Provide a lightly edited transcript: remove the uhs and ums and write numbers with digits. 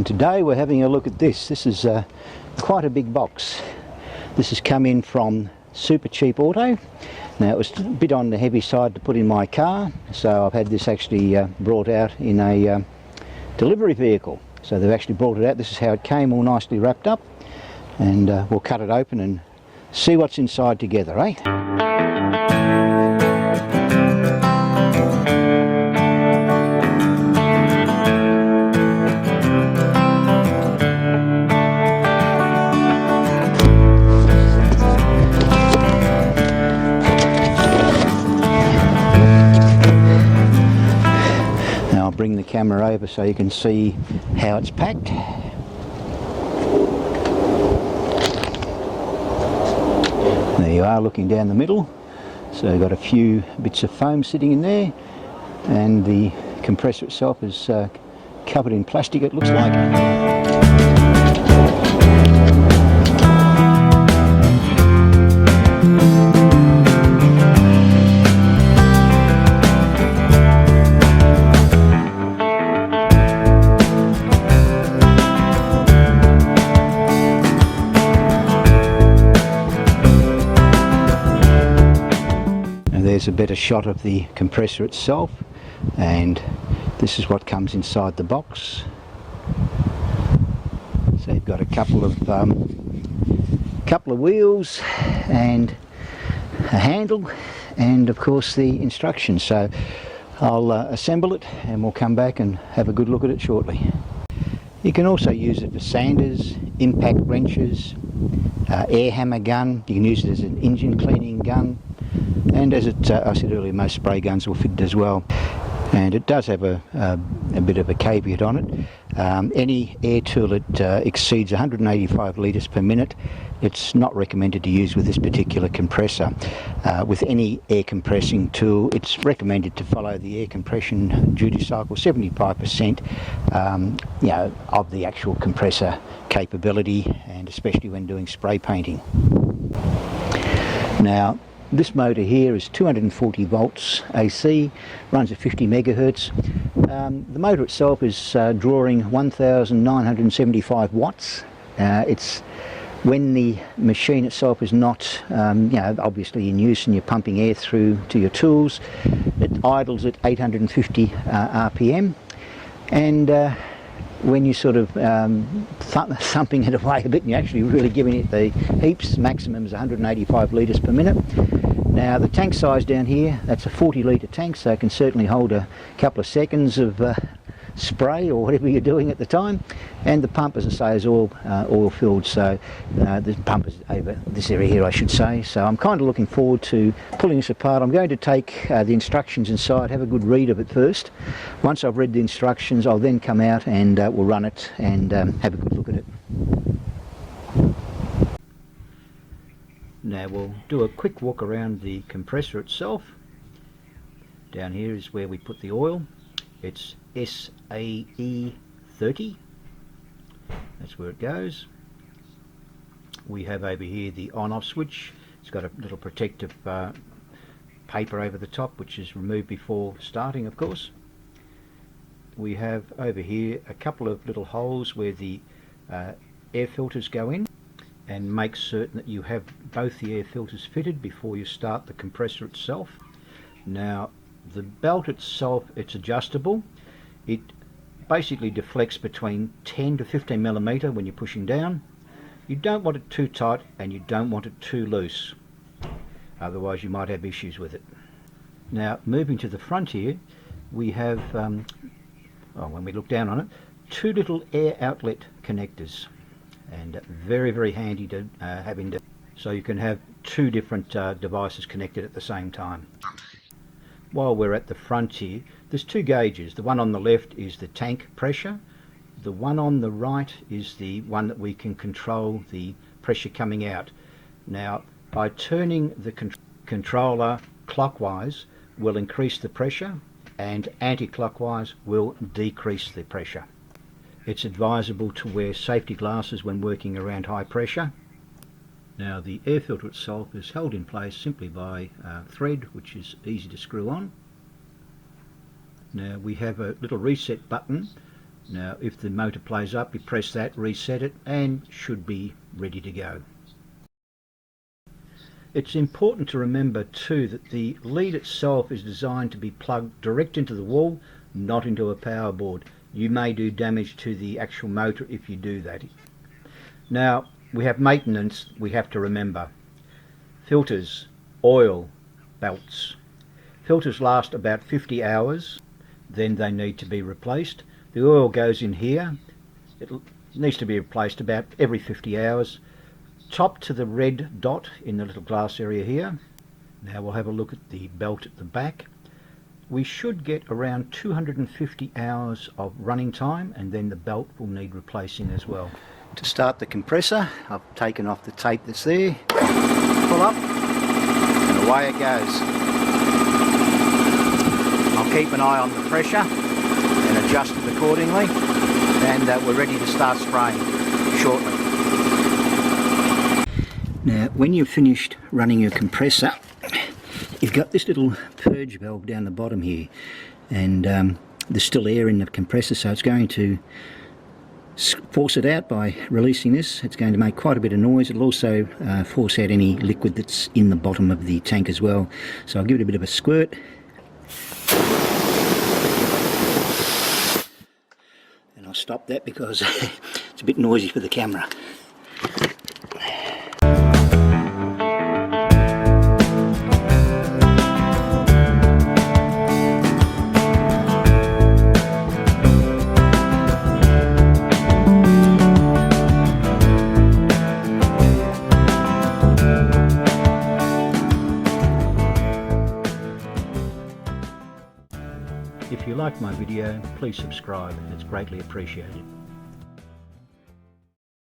Today we're having a look at this. This is quite a big box. This has come in from Super Cheap Auto. Now it was a bit on the heavy side to put in my car, so I've had this actually brought out in a delivery vehicle. So they've actually brought it out. This is how it came, all nicely wrapped up, and we'll cut it open and see what's inside together, eh? Bring the camera over so you can see how it's packed. There you are, looking down the middle. So you've got a few bits of foam sitting in there, and the compressor itself is covered in plastic, it looks like. There's a better shot of the compressor itself, and this is what comes inside the box. So you've got a couple of wheels and a handle, and of course the instructions. So I'll assemble it and we'll come back and have a good look at it shortly. You can also use it for sanders, impact wrenches, air hammer gun. You can use it as an engine cleaning gun. And as I said earlier, most spray guns will fit as well. And it does have a bit of a caveat on it. Any air tool that exceeds 185 litres per minute, it's not recommended to use with this particular compressor. With any air compressing tool, it's recommended to follow the air compression duty cycle, 75% of the actual compressor capability, and especially when doing spray painting. Now, this motor here is 240 volts AC, runs at 50 megahertz. The motor itself is drawing 1,975 watts. It's when the machine itself is not, obviously in use and you're pumping air through to your tools, it idles at 850 RPM, and when you sort of thumping it away a bit and you're actually really giving it the heaps, maximum is 185 litres per minute. Now the tank size down here, that's a 40 litre tank, so it can certainly hold a couple of seconds of spray or whatever you're doing at the time. And the pump, as I say, is all oil filled, so the pump is over this area here, I should say. So I'm kind of looking forward to pulling this apart. I'm going to take the instructions inside, have a good read of it first. Once I've read the instructions, I'll then come out and we'll run it and have a good look at it. Now we'll do a quick walk around the compressor itself. Down here is where we put the oil. It's SAE 30. That's where it goes. We have over here the on-off switch. It's got a little protective paper over the top, which is removed before starting, of course. We have over here a couple of little holes where the air filters go in, and make certain that you have both the air filters fitted before you start the compressor itself. Now the belt itself, it's adjustable. It basically deflects between 10 to 15 millimeter when you're pushing down. You don't want it too tight and you don't want it too loose, otherwise you might have issues with it. Now moving to the front here, we have when we look down on it, two little air outlet connectors, and very, very handy to so you can have two different devices connected at the same time. While we're at the front here, there's two gauges. The one on the left is the tank pressure. The one on the right is the one that we can control the pressure coming out. Now, by turning the controller clockwise will increase the pressure, and anti-clockwise will decrease the pressure. It's advisable to wear safety glasses when working around high pressure. Now the air filter itself is held in place simply by thread, which is easy to screw on. Now we have a little reset button Now if the motor plays up, you press that, reset it, and should be ready to go. It's important to remember too that the lead itself is designed to be plugged direct into the wall, not into a power board. You may do damage to the actual motor if you do that. Now we have maintenance we have to remember. Filters, oil, belts. Filters last about 50 hours, then they need to be replaced. The oil goes in here. It needs to be replaced about every 50 hours. Top to the red dot in the little glass area here. Now we'll have a look at the belt at the back. We should get around 250 hours of running time, and then the belt will need replacing as well. To start the compressor, I've taken off the tape that's there, pull up, and away it goes. I'll keep an eye on the pressure and adjust it accordingly, and we're ready to start spraying shortly. Now when you've finished running your compressor, you've got this little purge valve down the bottom here, and there's still air in the compressor, so it's going to force it out by releasing this. It's going to make quite a bit of noise. It'll also force out any liquid that's in the bottom of the tank as well. So I'll give it a bit of a squirt. And I'll stop that because it's a bit noisy for the camera. If you like my video, please subscribe, it's greatly appreciated.